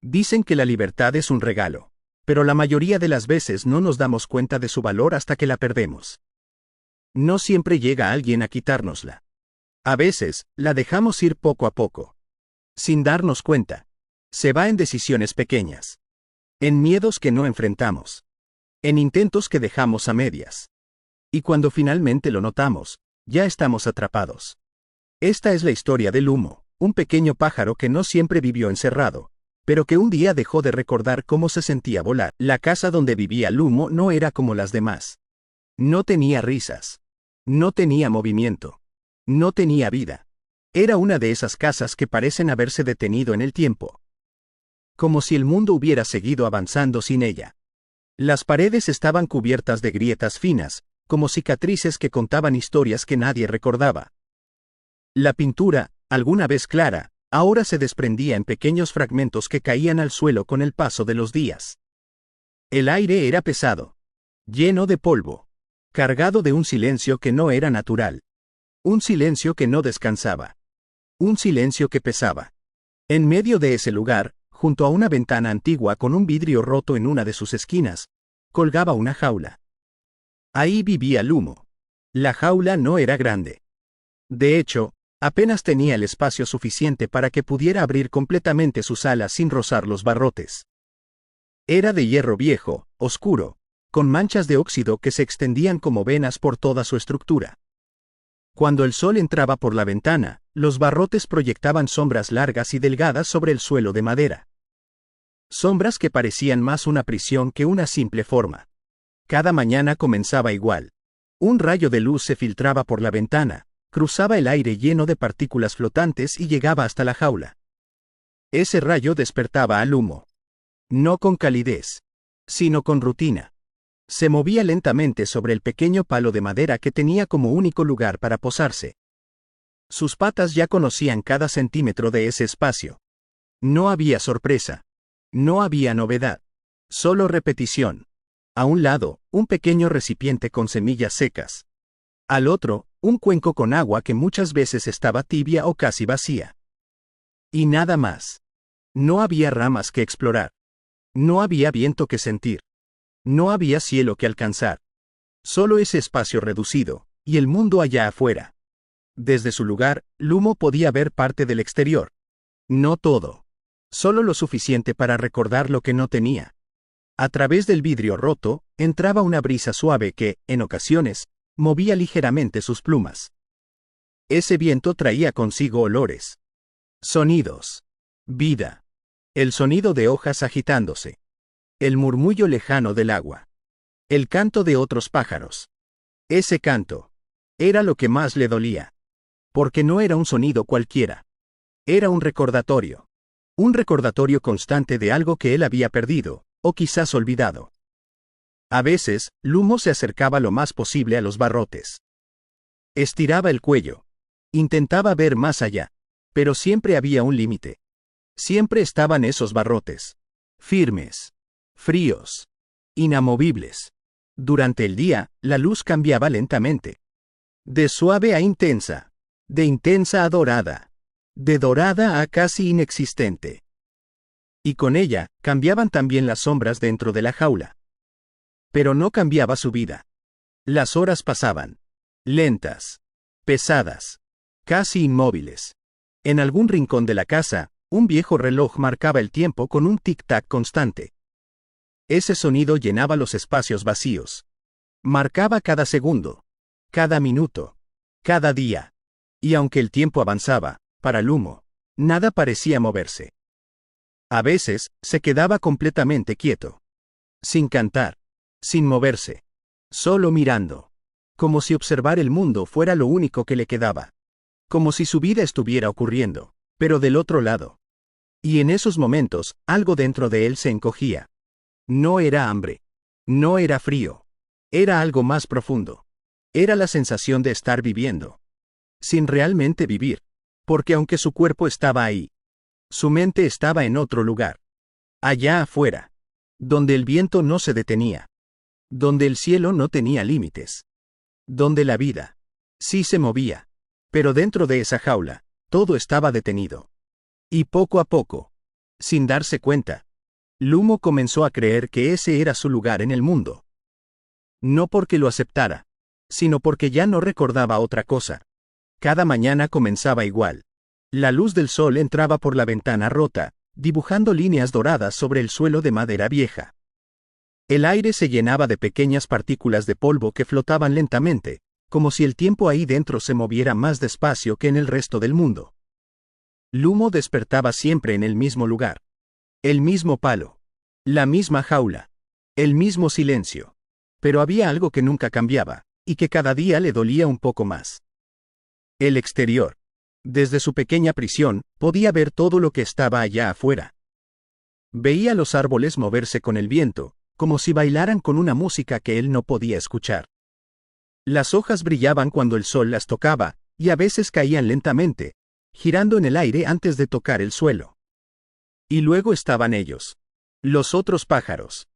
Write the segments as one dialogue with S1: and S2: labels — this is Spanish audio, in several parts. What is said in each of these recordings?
S1: Dicen que la libertad es un regalo, pero la mayoría de las veces no nos damos cuenta de su valor hasta que la perdemos. No siempre llega alguien a quitárnosla. A veces, la dejamos ir poco a poco. Sin darnos cuenta. Se va en decisiones pequeñas. En miedos que no enfrentamos. En intentos que dejamos a medias. Y cuando finalmente lo notamos, ya estamos atrapados. Esta es la historia del Lumo, un pequeño pájaro que no siempre vivió encerrado, pero que un día dejó de recordar cómo se sentía volar. La casa donde vivía Lumo no era como las demás. No tenía risas. No tenía movimiento. No tenía vida. Era una de esas casas que parecen haberse detenido en el tiempo. Como si el mundo hubiera seguido avanzando sin ella. Las paredes estaban cubiertas de grietas finas, como cicatrices que contaban historias que nadie recordaba. La pintura, alguna vez clara, ahora se desprendía en pequeños fragmentos que caían al suelo con el paso de los días. El aire era pesado. Lleno de polvo. Cargado de un silencio que no era natural. Un silencio que no descansaba. Un silencio que pesaba. En medio de ese lugar, junto a una ventana antigua con un vidrio roto en una de sus esquinas, colgaba una jaula. Ahí vivía Lumo. La jaula no era grande. De hecho, apenas tenía el espacio suficiente para que pudiera abrir completamente sus alas sin rozar los barrotes. Era de hierro viejo, oscuro, con manchas de óxido que se extendían como venas por toda su estructura. Cuando el sol entraba por la ventana, los barrotes proyectaban sombras largas y delgadas sobre el suelo de madera. Sombras que parecían más una prisión que una simple forma. Cada mañana comenzaba igual. Un rayo de luz se filtraba por la ventana, cruzaba el aire lleno de partículas flotantes y llegaba hasta la jaula. Ese rayo despertaba al Lumo. No con calidez, sino con rutina. Se movía lentamente sobre el pequeño palo de madera que tenía como único lugar para posarse. Sus patas ya conocían cada centímetro de ese espacio. No había sorpresa. No había novedad. Solo repetición. A un lado, un pequeño recipiente con semillas secas. Al otro, un cuenco con agua que muchas veces estaba tibia o casi vacía. Y nada más. No había ramas que explorar. No había viento que sentir. No había cielo que alcanzar. Solo ese espacio reducido, y el mundo allá afuera. Desde su lugar, Lumo podía ver parte del exterior. No todo. Solo lo suficiente para recordar lo que no tenía. A través del vidrio roto, entraba una brisa suave que, en ocasiones, movía ligeramente sus plumas. Ese viento traía consigo olores. Sonidos. Vida. El sonido de hojas agitándose. El murmullo lejano del agua. El canto de otros pájaros. Ese canto. Era lo que más le dolía. Porque no era un sonido cualquiera. Era un recordatorio. Un recordatorio constante de algo que él había perdido, o quizás olvidado. A veces, Lumo se acercaba lo más posible a los barrotes. Estiraba el cuello. Intentaba ver más allá. Pero siempre había un límite. Siempre estaban esos barrotes. Firmes. Fríos. Inamovibles. Durante el día, la luz cambiaba lentamente. De suave a intensa. De intensa a dorada. De dorada a casi inexistente. Y con ella, cambiaban también las sombras dentro de la jaula. Pero no cambiaba su vida. Las horas pasaban. Lentas. Pesadas. Casi inmóviles. En algún rincón de la casa, un viejo reloj marcaba el tiempo con un tic-tac constante. Ese sonido llenaba los espacios vacíos. Marcaba cada segundo. Cada minuto. Cada día. Y aunque el tiempo avanzaba, para Lumo, nada parecía moverse. A veces, se quedaba completamente quieto. Sin cantar. Sin moverse. Solo mirando. Como si observar el mundo fuera lo único que le quedaba. Como si su vida estuviera ocurriendo, pero del otro lado. Y en esos momentos, algo dentro de él se encogía. No era hambre. No era frío. Era algo más profundo. Era la sensación de estar viviendo. Sin realmente vivir. Porque aunque su cuerpo estaba ahí, su mente estaba en otro lugar. Allá afuera. Donde el viento no se detenía. Donde el cielo no tenía límites. Donde la vida sí se movía. Pero dentro de esa jaula, todo estaba detenido. Y poco a poco, Sin darse cuenta, Lumo comenzó a creer que ese era su lugar en el mundo. No porque lo aceptara, sino porque ya no recordaba otra cosa. Cada mañana comenzaba igual. La luz del sol entraba por la ventana rota, dibujando líneas doradas sobre el suelo de madera vieja. El aire se llenaba de pequeñas partículas de polvo que flotaban lentamente, como si el tiempo ahí dentro se moviera más despacio que en el resto del mundo. Lumo despertaba siempre en el mismo lugar. El mismo palo. La misma jaula. El mismo silencio. Pero había algo que nunca cambiaba, y que cada día le dolía un poco más. El exterior. Desde su pequeña prisión, podía ver todo lo que estaba allá afuera. Veía los árboles moverse con el viento, como si bailaran con una música que él no podía escuchar. Las hojas brillaban cuando el sol las tocaba, y a veces caían lentamente, girando en el aire antes de tocar el suelo. Y luego estaban ellos. Los otros pájaros.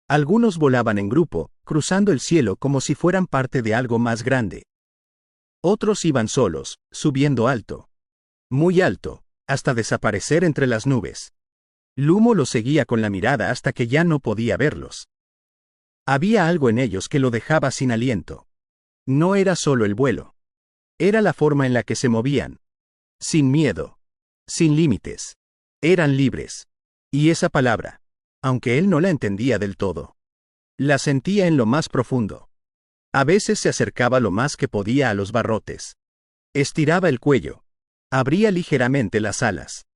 S1: Algunos volaban en grupo, cruzando el cielo como si fueran parte de algo más grande. Otros iban solos, subiendo alto. Muy alto, hasta desaparecer entre las nubes. Lumo los seguía con la mirada hasta que ya no podía verlos. Había algo en ellos que lo dejaba sin aliento. No era solo el vuelo. Era la forma en la que se movían. Sin miedo. Sin límites. Eran libres. Y esa palabra, aunque él no la entendía del todo, la sentía en lo más profundo. A veces se acercaba lo más que podía a los barrotes. Estiraba el cuello. Abría ligeramente las alas.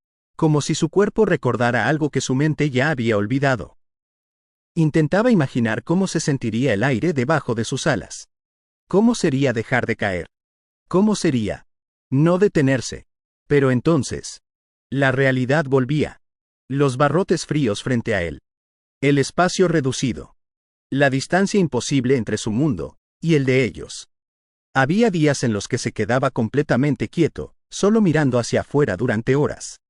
S1: Como si su cuerpo recordara algo que su mente ya había olvidado. Intentaba imaginar cómo se sentiría el aire debajo de sus alas. ¿Cómo sería dejar de caer? ¿Cómo sería no detenerse? Pero entonces, la realidad volvía. Los barrotes fríos frente a él. El espacio reducido. La distancia imposible entre su mundo y el de ellos. Había días en los que se quedaba completamente quieto, solo mirando hacia afuera durante horas.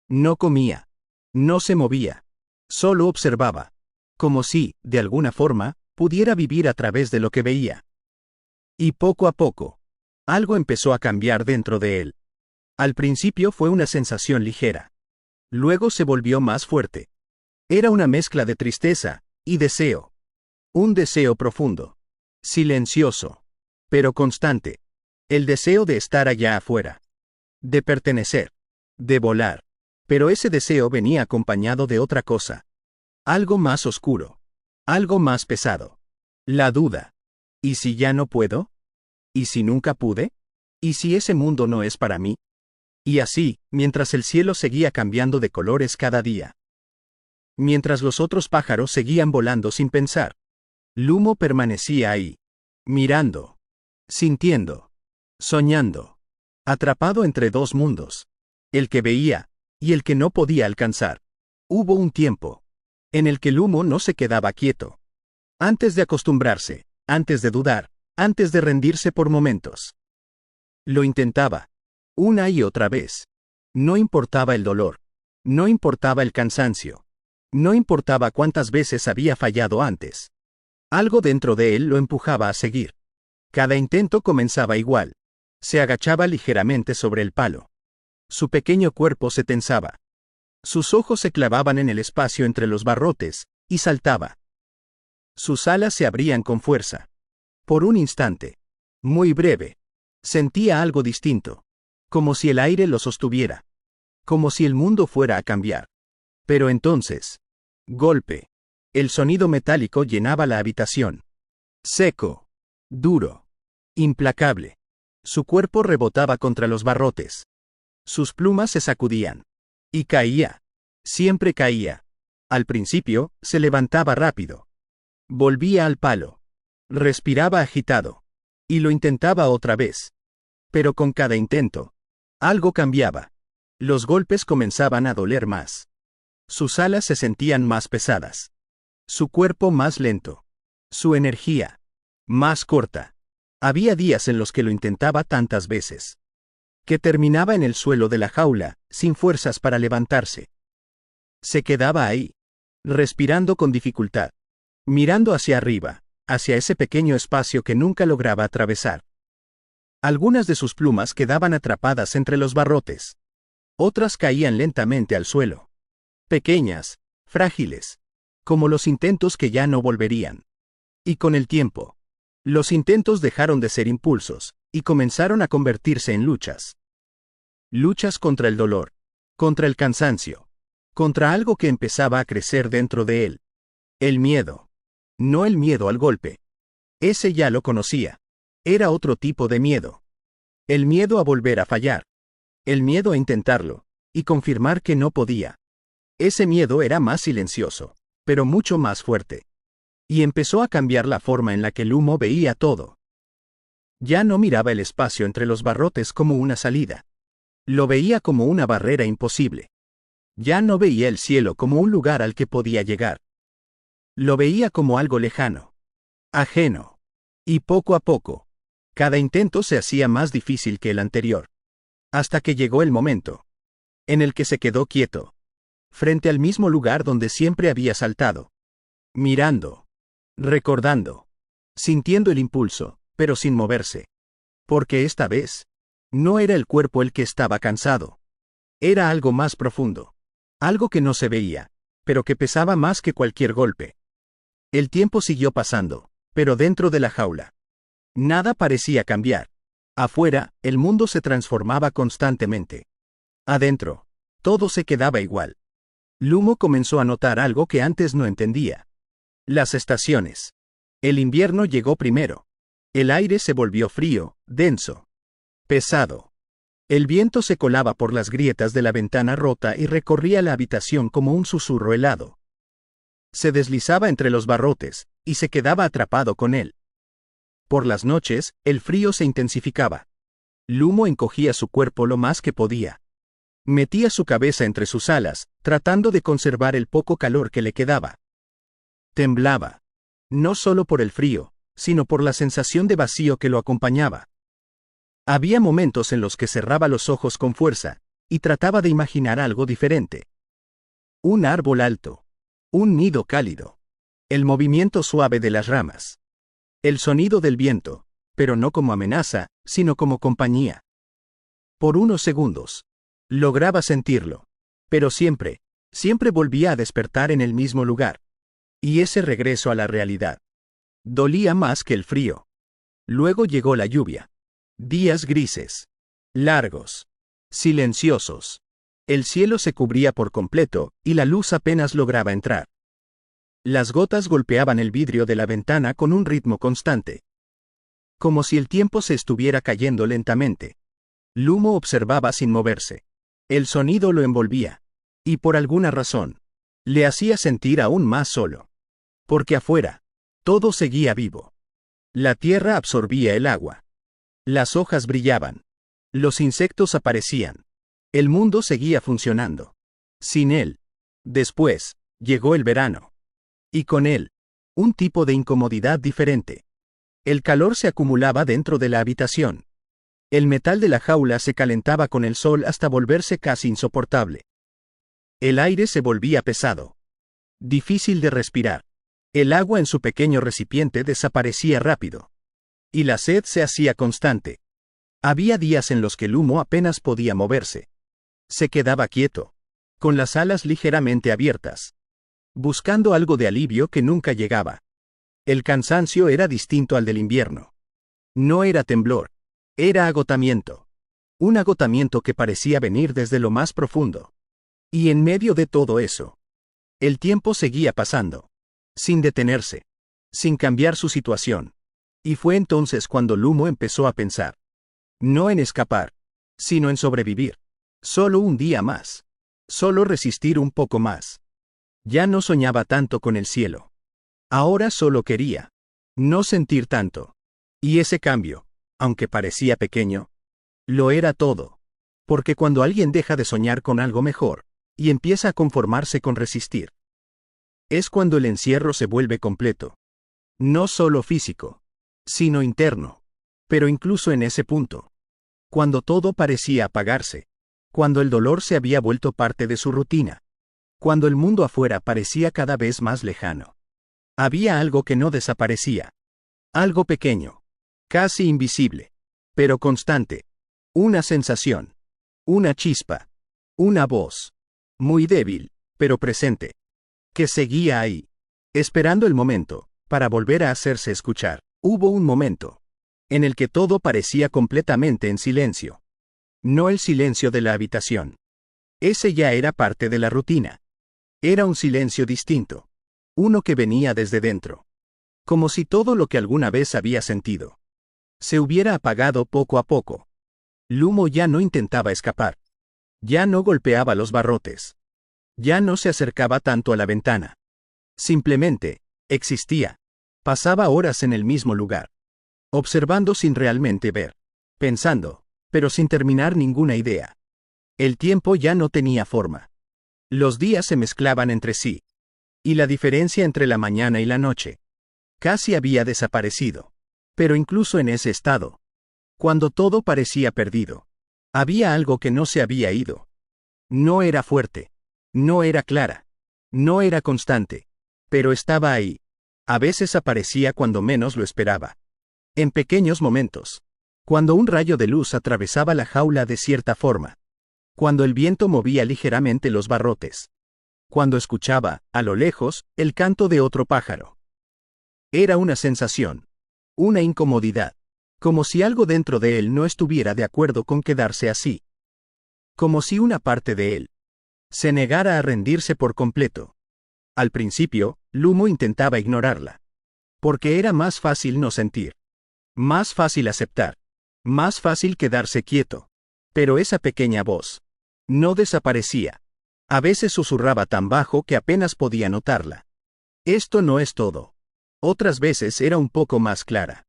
S1: No comía. No se movía. Solo observaba. Como si, de alguna forma, pudiera vivir a través de lo que veía. Y poco a poco, algo empezó a cambiar dentro de él. Al principio fue una sensación ligera. Luego se volvió más fuerte. Era una mezcla de tristeza y deseo. Un deseo profundo. Silencioso. Pero constante. El deseo de estar allá afuera. De pertenecer. De volar. Pero ese deseo venía acompañado de otra cosa. Algo más oscuro. Algo más pesado. La duda. ¿Y si ya no puedo? ¿Y si nunca pude? ¿Y si ese mundo no es para mí? Y así, mientras el cielo seguía cambiando de colores cada día. Mientras los otros pájaros seguían volando sin pensar. Lumo permanecía ahí. Mirando. Sintiendo. Soñando. Atrapado entre dos mundos. El que veía, y el que no podía alcanzar. Hubo un tiempo en el que Lumo no se quedaba quieto. Antes de acostumbrarse, antes de dudar, antes de rendirse por momentos. Lo intentaba. Una y otra vez. No importaba el dolor. No importaba el cansancio. No importaba cuántas veces había fallado antes. Algo dentro de él lo empujaba a seguir. Cada intento comenzaba igual. Se agachaba ligeramente sobre el palo. Su pequeño cuerpo se tensaba. Sus ojos se clavaban en el espacio entre los barrotes, y saltaba. Sus alas se abrían con fuerza. Por un instante. Muy breve. Sentía algo distinto. Como si el aire lo sostuviera. Como si el mundo fuera a cambiar. Pero entonces. Golpe. El sonido metálico llenaba la habitación. Seco. Duro. Implacable. Su cuerpo rebotaba contra los barrotes. Sus plumas se sacudían. Y caía. Siempre caía. Al principio, se levantaba rápido. Volvía al palo. Respiraba agitado. Y lo intentaba otra vez. Pero con cada intento, algo cambiaba. Los golpes comenzaban a doler más. Sus alas se sentían más pesadas. Su cuerpo más lento. Su energía más corta. Había días en los que lo intentaba tantas veces que terminaba en el suelo de la jaula, sin fuerzas para levantarse. Se quedaba ahí, respirando con dificultad, mirando hacia arriba, hacia ese pequeño espacio que nunca lograba atravesar. Algunas de sus plumas quedaban atrapadas entre los barrotes. Otras caían lentamente al suelo. pequeñas, frágiles, como los intentos que ya no volverían. Y con el tiempo, los intentos dejaron de ser impulsos, y comenzaron a convertirse en luchas. Luchas contra el dolor, contra el cansancio, contra algo que empezaba a crecer dentro de él. El miedo. No el miedo al golpe. Ese ya lo conocía. Era otro tipo de miedo. El miedo a volver a fallar. El miedo a intentarlo, y confirmar que no podía. Ese miedo era más silencioso, pero mucho más fuerte. Y empezó a cambiar la forma en la que Lumo veía todo. Ya no miraba el espacio entre los barrotes como una salida. Lo veía como una barrera imposible. Ya no veía el cielo como un lugar al que podía llegar. Lo veía como algo lejano, ajeno. Y poco a poco, cada intento se hacía más difícil que el anterior. Hasta que llegó el momento en el que se quedó quieto, frente al mismo lugar donde siempre había saltado. Mirando, recordando, sintiendo el impulso, pero sin moverse. Porque esta vez, no era el cuerpo el que estaba cansado. Era algo más profundo. Algo que no se veía, pero que pesaba más que cualquier golpe. El tiempo siguió pasando, pero dentro de la jaula. Nada parecía cambiar. Afuera, el mundo se transformaba constantemente. Adentro, todo se quedaba igual. Lumo comenzó a notar algo que antes no entendía. Las estaciones. El invierno llegó primero. El aire se volvió frío, denso, pesado. El viento se colaba por las grietas de la ventana rota y recorría la habitación como un susurro helado. Se deslizaba entre los barrotes, y se quedaba atrapado con él. Por las noches, el frío se intensificaba. Lumo encogía su cuerpo lo más que podía. Metía su cabeza entre sus alas, tratando de conservar el poco calor que le quedaba. Temblaba. No solo por el frío, sino por la sensación de vacío que lo acompañaba. Había momentos en los que cerraba los ojos con fuerza, y trataba de imaginar algo diferente. Un árbol alto. Un nido cálido. El movimiento suave de las ramas. El sonido del viento, pero no como amenaza, sino como compañía. Por unos segundos. Lograba sentirlo. Pero siempre volvía a despertar en el mismo lugar. Y ese regreso a la realidad dolía más que el frío. Luego llegó la lluvia. Días grises. Largos. Silenciosos. El cielo se cubría por completo, y la luz apenas lograba entrar. Las gotas golpeaban el vidrio de la ventana con un ritmo constante. Como si el tiempo se estuviera cayendo lentamente. Lumo observaba sin moverse. El sonido lo envolvía. Y por alguna razón, le hacía sentir aún más solo. Porque afuera, todo seguía vivo. La tierra absorbía el agua. Las hojas brillaban. Los insectos aparecían. El mundo seguía funcionando. Sin él. Después, llegó el verano. Y con él, un tipo de incomodidad diferente. El calor se acumulaba dentro de la habitación. El metal de la jaula se calentaba con el sol hasta volverse casi insoportable. El aire se volvía pesado. Difícil de respirar. El agua en su pequeño recipiente desaparecía rápido. Y la sed se hacía constante. Había días en los que Lumo apenas podía moverse. Se quedaba quieto, con las alas ligeramente abiertas, buscando algo de alivio que nunca llegaba. El cansancio era distinto al del invierno. No era temblor, era agotamiento. Un agotamiento que parecía venir desde lo más profundo. Y en medio de todo eso, el tiempo seguía pasando, sin detenerse, sin cambiar su situación. Y fue entonces cuando Lumo empezó a pensar. No en escapar, sino en sobrevivir. Solo un día más. Solo resistir un poco más. Ya no soñaba tanto con el cielo. Ahora solo quería no sentir tanto. Y ese cambio, aunque parecía pequeño, lo era todo. Porque cuando alguien deja de soñar con algo mejor, y empieza a conformarse con resistir, es cuando el encierro se vuelve completo. No solo físico, sino interno. Pero incluso en ese punto, cuando todo parecía apagarse, cuando el dolor se había vuelto parte de su rutina, cuando el mundo afuera parecía cada vez más lejano, había algo que no desaparecía. Algo pequeño, casi invisible, pero constante. Una sensación, una chispa, una voz, muy débil, pero presente. Que seguía ahí, esperando el momento, para volver a hacerse escuchar. Hubo un momento en el que todo parecía completamente en silencio. No el silencio de la habitación. Ese ya era parte de la rutina. Era un silencio distinto. Uno que venía desde dentro. Como si todo lo que alguna vez había sentido se hubiera apagado poco a poco. Lumo ya no intentaba escapar. Ya no golpeaba los barrotes. Ya no se acercaba tanto a la ventana. Simplemente, existía. Pasaba horas en el mismo lugar. Observando sin realmente ver. Pensando, pero sin terminar ninguna idea. El tiempo ya no tenía forma. Los días se mezclaban entre sí. Y la diferencia entre la mañana y la noche casi había desaparecido. Pero incluso en ese estado, cuando todo parecía perdido, había algo que no se había ido. No era fuerte. No era clara. No era constante. Pero estaba ahí. A veces aparecía cuando menos lo esperaba. En pequeños momentos. Cuando un rayo de luz atravesaba la jaula de cierta forma. Cuando el viento movía ligeramente los barrotes. Cuando escuchaba, a lo lejos, el canto de otro pájaro. Era una sensación. Una incomodidad. Como si algo dentro de él no estuviera de acuerdo con quedarse así. Como si una parte de él se negara a rendirse por completo. Al principio, Lumo intentaba ignorarla. Porque era más fácil no sentir. Más fácil aceptar. Más fácil quedarse quieto. Pero esa pequeña voz no desaparecía. A veces susurraba tan bajo que apenas podía notarla. Esto no es todo. Otras veces era un poco más clara.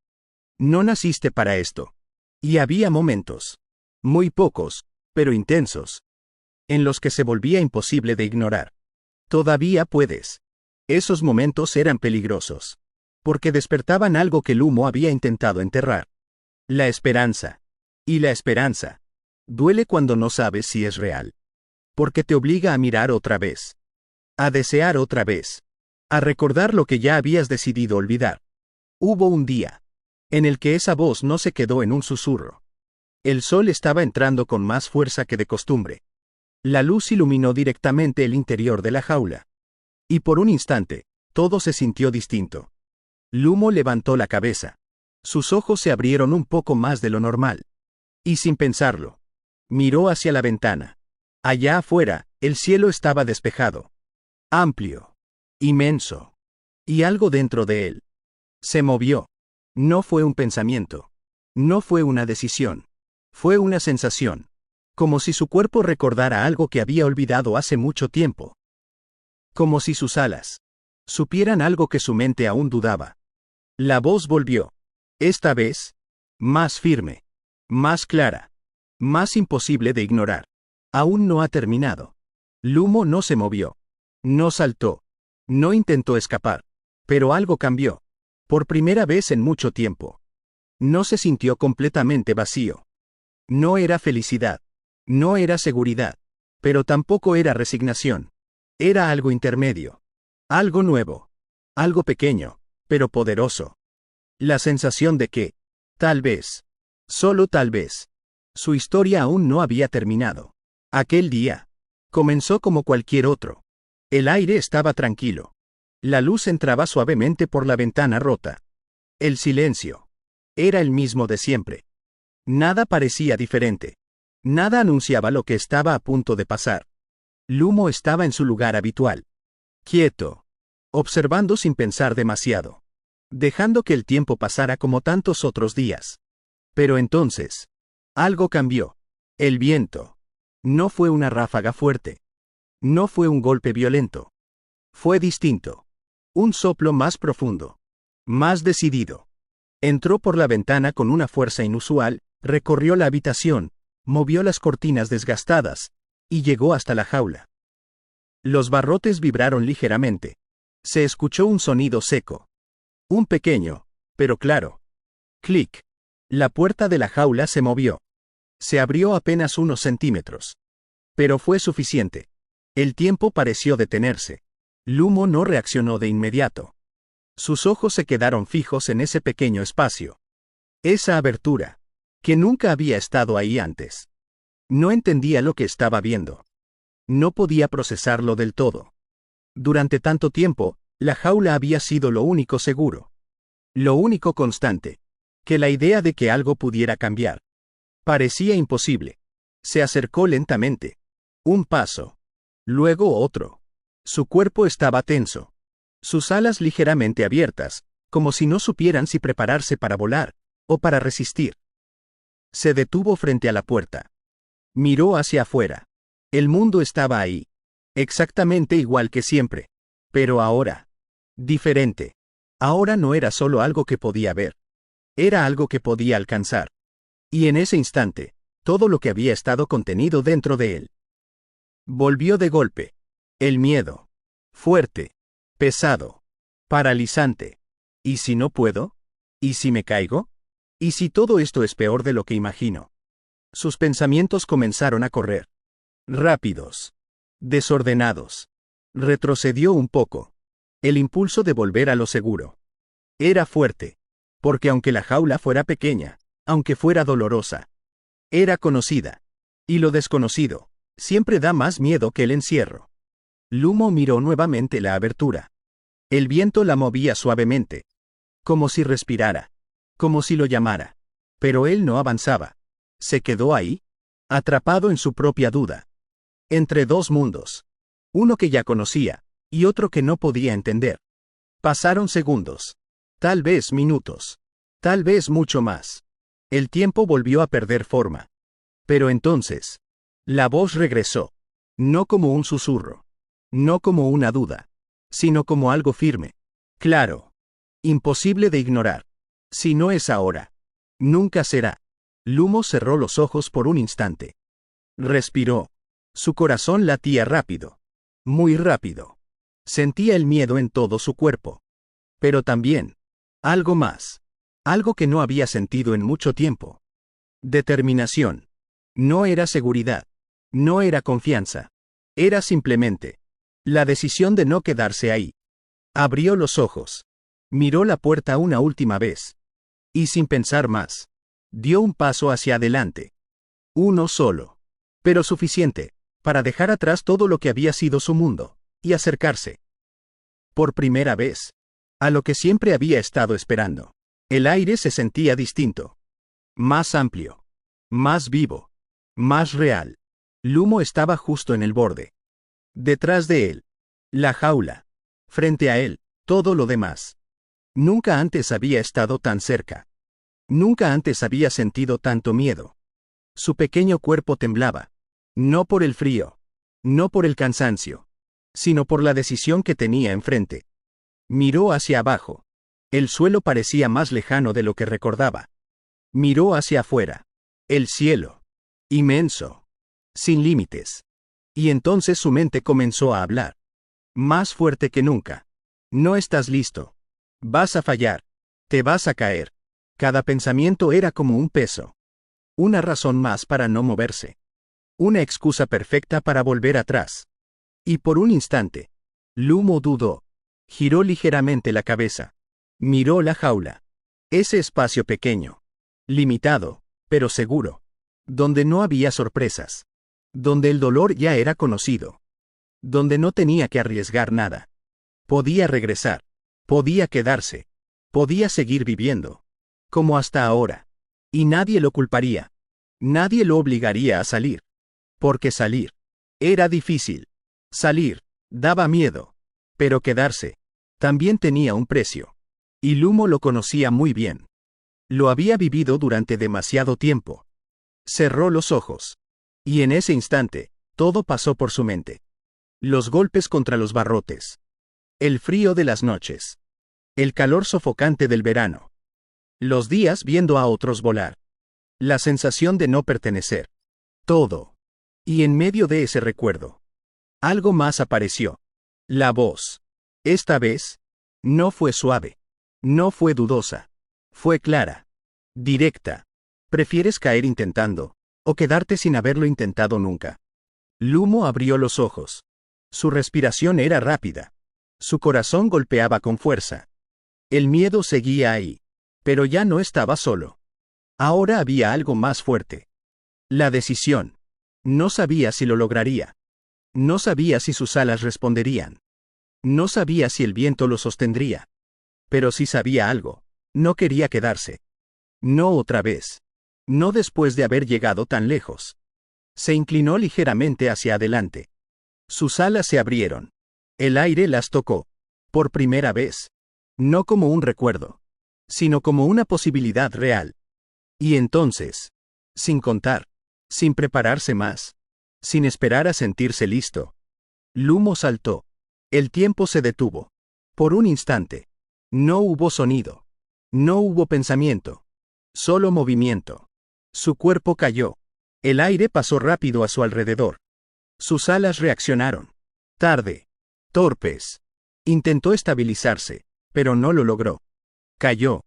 S1: No naciste para esto. Y había momentos. Muy pocos, pero intensos. En los que se volvía imposible de ignorar. Todavía puedes. Esos momentos eran peligrosos. Porque despertaban algo que Lumo había intentado enterrar. La esperanza. Y la esperanza duele cuando no sabes si es real. Porque te obliga a mirar otra vez. A desear otra vez. A recordar lo que ya habías decidido olvidar. Hubo un día en el que esa voz no se quedó en un susurro. El sol estaba entrando con más fuerza que de costumbre. La luz iluminó directamente el interior de la jaula. Y por un instante, todo se sintió distinto. Lumo levantó la cabeza. Sus ojos se abrieron un poco más de lo normal. Y sin pensarlo, miró hacia la ventana. Allá afuera, el cielo estaba despejado. Amplio. Inmenso. Y algo dentro de él se movió. No fue un pensamiento. No fue una decisión. Fue una sensación. Como si su cuerpo recordara algo que había olvidado hace mucho tiempo. Como si sus alas supieran algo que su mente aún dudaba. La voz volvió. Esta vez, más firme. Más clara. Más imposible de ignorar. Aún no ha terminado. Lumo no se movió. No saltó. No intentó escapar. Pero algo cambió. Por primera vez en mucho tiempo. No se sintió completamente vacío. No era felicidad. No era seguridad. Pero tampoco era resignación. Era algo intermedio. Algo nuevo. Algo pequeño, pero poderoso. La sensación de que, tal vez, solo tal vez, su historia aún no había terminado. Aquel día comenzó como cualquier otro. El aire estaba tranquilo. La luz entraba suavemente por la ventana rota. El silencio era el mismo de siempre. Nada parecía diferente. Nada anunciaba lo que estaba a punto de pasar. Lumo estaba en su lugar habitual. Quieto. Observando sin pensar demasiado. Dejando que el tiempo pasara como tantos otros días. Pero entonces, algo cambió. El viento. No fue una ráfaga fuerte. No fue un golpe violento. Fue distinto. Un soplo más profundo. Más decidido. Entró por la ventana con una fuerza inusual, recorrió la habitación, movió las cortinas desgastadas, y llegó hasta la jaula. Los barrotes vibraron ligeramente. Se escuchó un sonido seco. Un pequeño, pero claro. Clic. La puerta de la jaula se movió. Se abrió apenas unos centímetros. Pero fue suficiente. El tiempo pareció detenerse. Lumo no reaccionó de inmediato. Sus ojos se quedaron fijos en ese pequeño espacio. Esa abertura. Que nunca había estado ahí antes. No entendía lo que estaba viendo. No podía procesarlo del todo. Durante tanto tiempo, la jaula había sido lo único seguro. Lo único constante. Que la idea de que algo pudiera cambiar. Parecía imposible. Se acercó lentamente. Un paso. Luego otro. Su cuerpo estaba tenso. Sus alas ligeramente abiertas, como si no supieran si prepararse para volar, o para resistir. Se detuvo frente a la puerta. Miró hacia afuera. El mundo estaba ahí. Exactamente igual que siempre. Pero ahora. Diferente. Ahora no era solo algo que podía ver. Era algo que podía alcanzar. Y en ese instante, todo lo que había estado contenido dentro de él. Volvió de golpe. El miedo. Fuerte. Pesado. Paralizante. ¿Y si no puedo? ¿Y si me caigo? ¿Y si todo esto es peor de lo que imagino? Sus pensamientos comenzaron a correr. Rápidos. Desordenados. Retrocedió un poco. El impulso de volver a lo seguro. Era fuerte. Porque aunque la jaula fuera pequeña, aunque fuera dolorosa, era conocida. Y lo desconocido, siempre da más miedo que el encierro. Lumo miró nuevamente la abertura. El viento la movía suavemente. Como si respirara. Como si lo llamara. Pero él no avanzaba. Se quedó ahí, atrapado en su propia duda. Entre dos mundos. Uno que ya conocía, y otro que no podía entender. Pasaron segundos. Tal vez minutos. Tal vez mucho más. El tiempo volvió a perder forma. Pero entonces, la voz regresó. No como un susurro. No como una duda. Sino como algo firme. Claro. Imposible de ignorar. Si no es ahora. Nunca será. Lumo cerró los ojos por un instante. Respiró. Su corazón latía rápido. Muy rápido. Sentía el miedo en todo su cuerpo. Pero también, algo más. Algo que no había sentido en mucho tiempo. Determinación. No era seguridad. No era confianza. Era simplemente la decisión de no quedarse ahí. Abrió los ojos. Miró la puerta una última vez. Y sin pensar más, dio un paso hacia adelante. Uno solo. Pero suficiente, para dejar atrás todo lo que había sido su mundo, y acercarse. Por primera vez. A lo que siempre había estado esperando. El aire se sentía distinto. Más amplio. Más vivo. Más real. Lumo estaba justo en el borde. Detrás de él. La jaula. Frente a él, todo lo demás. Nunca antes había estado tan cerca. Nunca antes había sentido tanto miedo. Su pequeño cuerpo temblaba. No por el frío. No por el cansancio. Sino por la decisión que tenía enfrente. Miró hacia abajo. El suelo parecía más lejano de lo que recordaba. Miró hacia afuera. El cielo. Inmenso. Sin límites. Y entonces su mente comenzó a hablar. Más fuerte que nunca. No estás listo. Vas a fallar. Te vas a caer. Cada pensamiento era como un peso. Una razón más para no moverse. Una excusa perfecta para volver atrás. Y por un instante, Lumo dudó. Giró ligeramente la cabeza. Miró la jaula. Ese espacio pequeño. Limitado, pero seguro. Donde no había sorpresas. Donde el dolor ya era conocido. Donde no tenía que arriesgar nada. Podía regresar. Podía quedarse. Podía seguir viviendo. Como hasta ahora. Y nadie lo culparía. Nadie lo obligaría a salir. Porque salir era difícil. Salir daba miedo. Pero quedarse también tenía un precio. Y Lumo lo conocía muy bien. Lo había vivido durante demasiado tiempo. Cerró los ojos. Y en ese instante, todo pasó por su mente. Los golpes contra los barrotes. El frío de las noches. El calor sofocante del verano. Los días viendo a otros volar. La sensación de no pertenecer. Todo. Y en medio de ese recuerdo, algo más apareció. La voz. Esta vez, no fue suave. No fue dudosa. Fue clara. Directa. ¿Prefieres caer intentando, o quedarte sin haberlo intentado nunca? Lumo abrió los ojos. Su respiración era rápida. Su corazón golpeaba con fuerza. El miedo seguía ahí. Pero ya no estaba solo. Ahora había algo más fuerte. La decisión. No sabía si lo lograría. No sabía si sus alas responderían. No sabía si el viento lo sostendría. Pero sí sabía algo. No quería quedarse. No otra vez. No después de haber llegado tan lejos. Se inclinó ligeramente hacia adelante. Sus alas se abrieron. El aire las tocó. Por primera vez. No como un recuerdo, sino como una posibilidad real. Y entonces, sin contar, sin prepararse más, sin esperar a sentirse listo, Lumo saltó. El tiempo se detuvo. Por un instante. No hubo sonido. No hubo pensamiento. Solo movimiento. Su cuerpo cayó. El aire pasó rápido a su alrededor. Sus alas reaccionaron. Tarde. Torpes. Intentó estabilizarse, pero no lo logró. Cayó.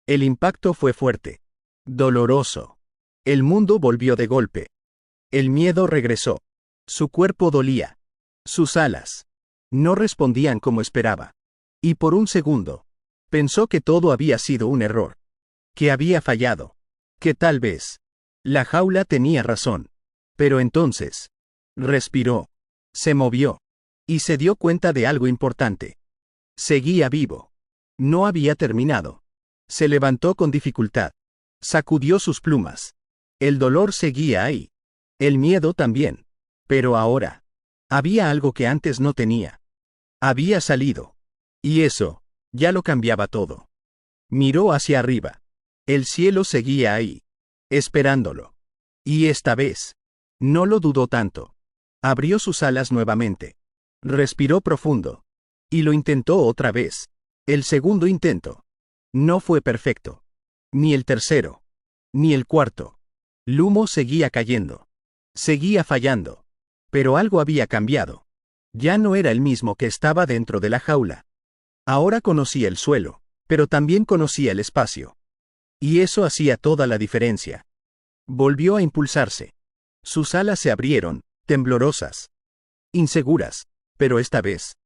S1: El impacto fue fuerte. Doloroso. El mundo volvió de golpe. El miedo regresó. Su cuerpo dolía. Sus alas no respondían como esperaba. Y por un segundo, pensó que todo había sido un error. Que había fallado. Que tal vez la jaula tenía razón. Pero entonces, respiró. Se movió. Y se dio cuenta de algo importante. Seguía vivo. No había terminado. Se levantó con dificultad. Sacudió sus plumas. El dolor seguía ahí. El miedo también. Pero ahora, había algo que antes no tenía. Había salido. Y eso, ya lo cambiaba todo. Miró hacia arriba. El cielo seguía ahí. Esperándolo. Y esta vez, no lo dudó tanto. Abrió sus alas nuevamente. Respiró profundo. Y lo intentó otra vez. El segundo intento. No fue perfecto. Ni el tercero. Ni el cuarto. Lumo seguía cayendo. Seguía fallando. Pero algo había cambiado. Ya no era el mismo que estaba dentro de la jaula. Ahora conocía el suelo, pero también conocía el espacio. Y eso hacía toda la diferencia. Volvió a impulsarse. Sus alas se abrieron, temblorosas. Inseguras, pero esta vez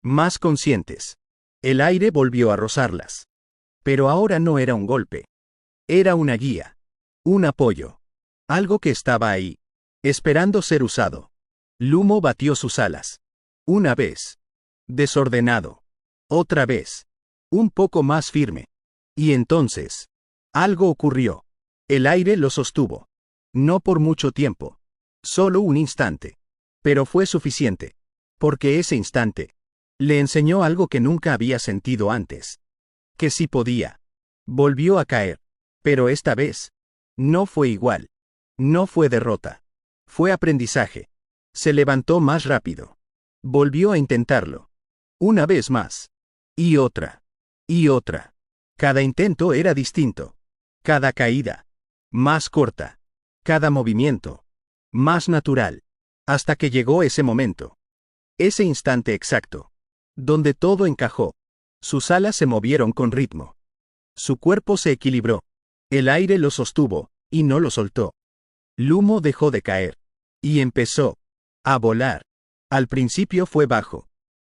S1: más conscientes. El aire volvió a rozarlas. Pero ahora no era un golpe. Era una guía. Un apoyo. Algo que estaba ahí, esperando ser usado. Lumo batió sus alas. Una vez. Desordenado. Otra vez. Un poco más firme. Y entonces, algo ocurrió. El aire lo sostuvo. No por mucho tiempo. Solo un instante. Pero fue suficiente. Porque ese instante le enseñó algo que nunca había sentido antes. Que sí podía. Volvió a caer. Pero esta vez, no fue igual. No fue derrota. Fue aprendizaje. Se levantó más rápido. Volvió a intentarlo. Una vez más. Y otra. Y otra. Cada intento era distinto. Cada caída. Más corta. Cada movimiento. Más natural. Hasta que llegó ese momento. Ese instante exacto. Donde todo encajó. Sus alas se movieron con ritmo. Su cuerpo se equilibró. El aire lo sostuvo, y no lo soltó. Lumo dejó de caer. Y empezó a volar. Al principio fue bajo.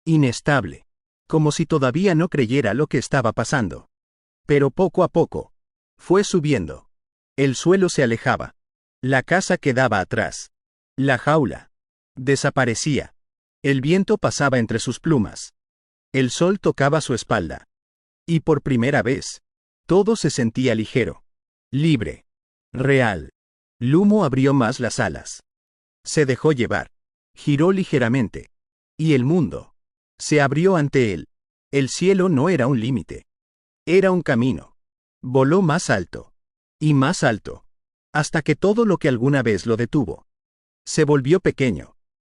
S1: Inestable. Como si todavía no creyera lo que estaba pasando. Pero poco a poco. Fue subiendo. El suelo se alejaba. La casa quedaba atrás. La jaula desaparecía. El viento pasaba entre sus plumas. El sol tocaba su espalda. Y por primera vez, todo se sentía ligero. Libre. Real. Lumo abrió más las alas. Se dejó llevar. Giró ligeramente. Y el mundo se abrió ante él. El cielo no era un límite. Era un camino. Voló más alto. Y más alto. Hasta que todo lo que alguna vez lo detuvo se volvió pequeño.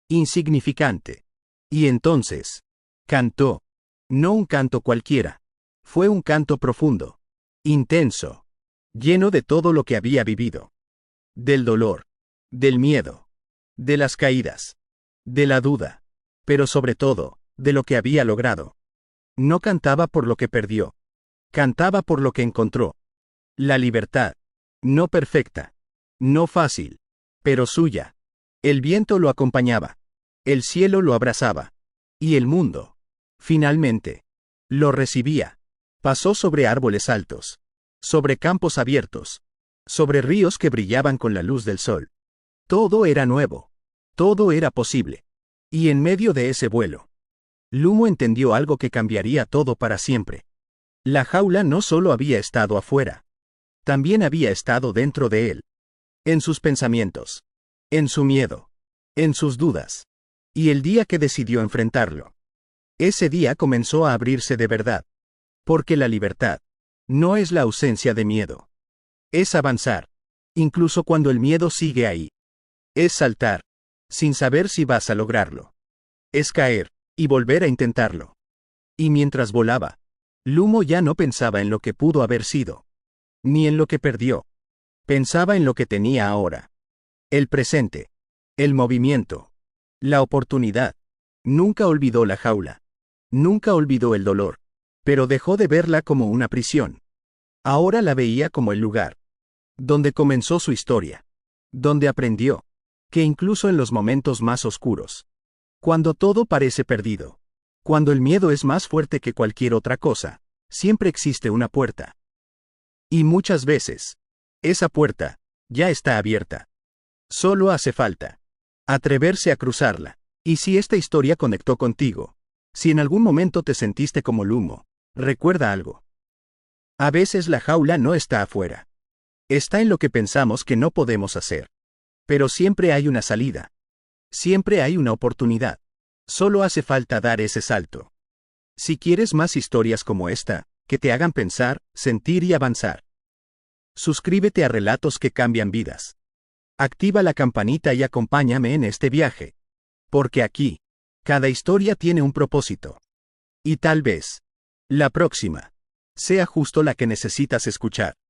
S1: Insignificante. Y entonces, cantó. No un canto cualquiera. Fue un canto profundo. Intenso. Lleno de todo lo que había vivido. Del dolor. Del miedo. De las caídas. De la duda. Pero sobre todo, de lo que había logrado. No cantaba por lo que perdió. Cantaba por lo que encontró. La libertad. No perfecta. No fácil. Pero suya. El viento lo acompañaba. El cielo lo abrazaba. Y el mundo, finalmente, lo recibía. Pasó sobre árboles altos. Sobre campos abiertos. Sobre ríos que brillaban con la luz del sol. Todo era nuevo. Todo era posible. Y en medio de ese vuelo, Lumo entendió algo que cambiaría todo para siempre. La jaula no solo había estado afuera, también había estado dentro de él. En sus pensamientos, en su miedo, en sus dudas. Y el día que decidió enfrentarlo, ese día comenzó a abrirse de verdad. Porque la libertad no es la ausencia de miedo. Es avanzar, incluso cuando el miedo sigue ahí. Es saltar, sin saber si vas a lograrlo. Es caer, y volver a intentarlo. Y mientras volaba, Lumo ya no pensaba en lo que pudo haber sido, ni en lo que perdió. Pensaba en lo que tenía ahora. El presente, el movimiento, la oportunidad. Nunca olvidó la jaula. Nunca olvidó el dolor. Pero dejó de verla como una prisión. Ahora la veía como el lugar donde comenzó su historia. Donde aprendió que incluso en los momentos más oscuros, cuando todo parece perdido, cuando el miedo es más fuerte que cualquier otra cosa, siempre existe una puerta. Y muchas veces, esa puerta ya está abierta. Solo hace falta atreverse a cruzarla. Y si esta historia conectó contigo, si en algún momento te sentiste como Lumo, recuerda algo. A veces la jaula no está afuera. Está en lo que pensamos que no podemos hacer. Pero siempre hay una salida. Siempre hay una oportunidad. Solo hace falta dar ese salto. Si quieres más historias como esta, que te hagan pensar, sentir y avanzar, suscríbete a Relatos que Cambian Vidas. Activa la campanita y acompáñame en este viaje. Porque aquí, cada historia tiene un propósito. Y tal vez, la próxima, sea justo la que necesitas escuchar.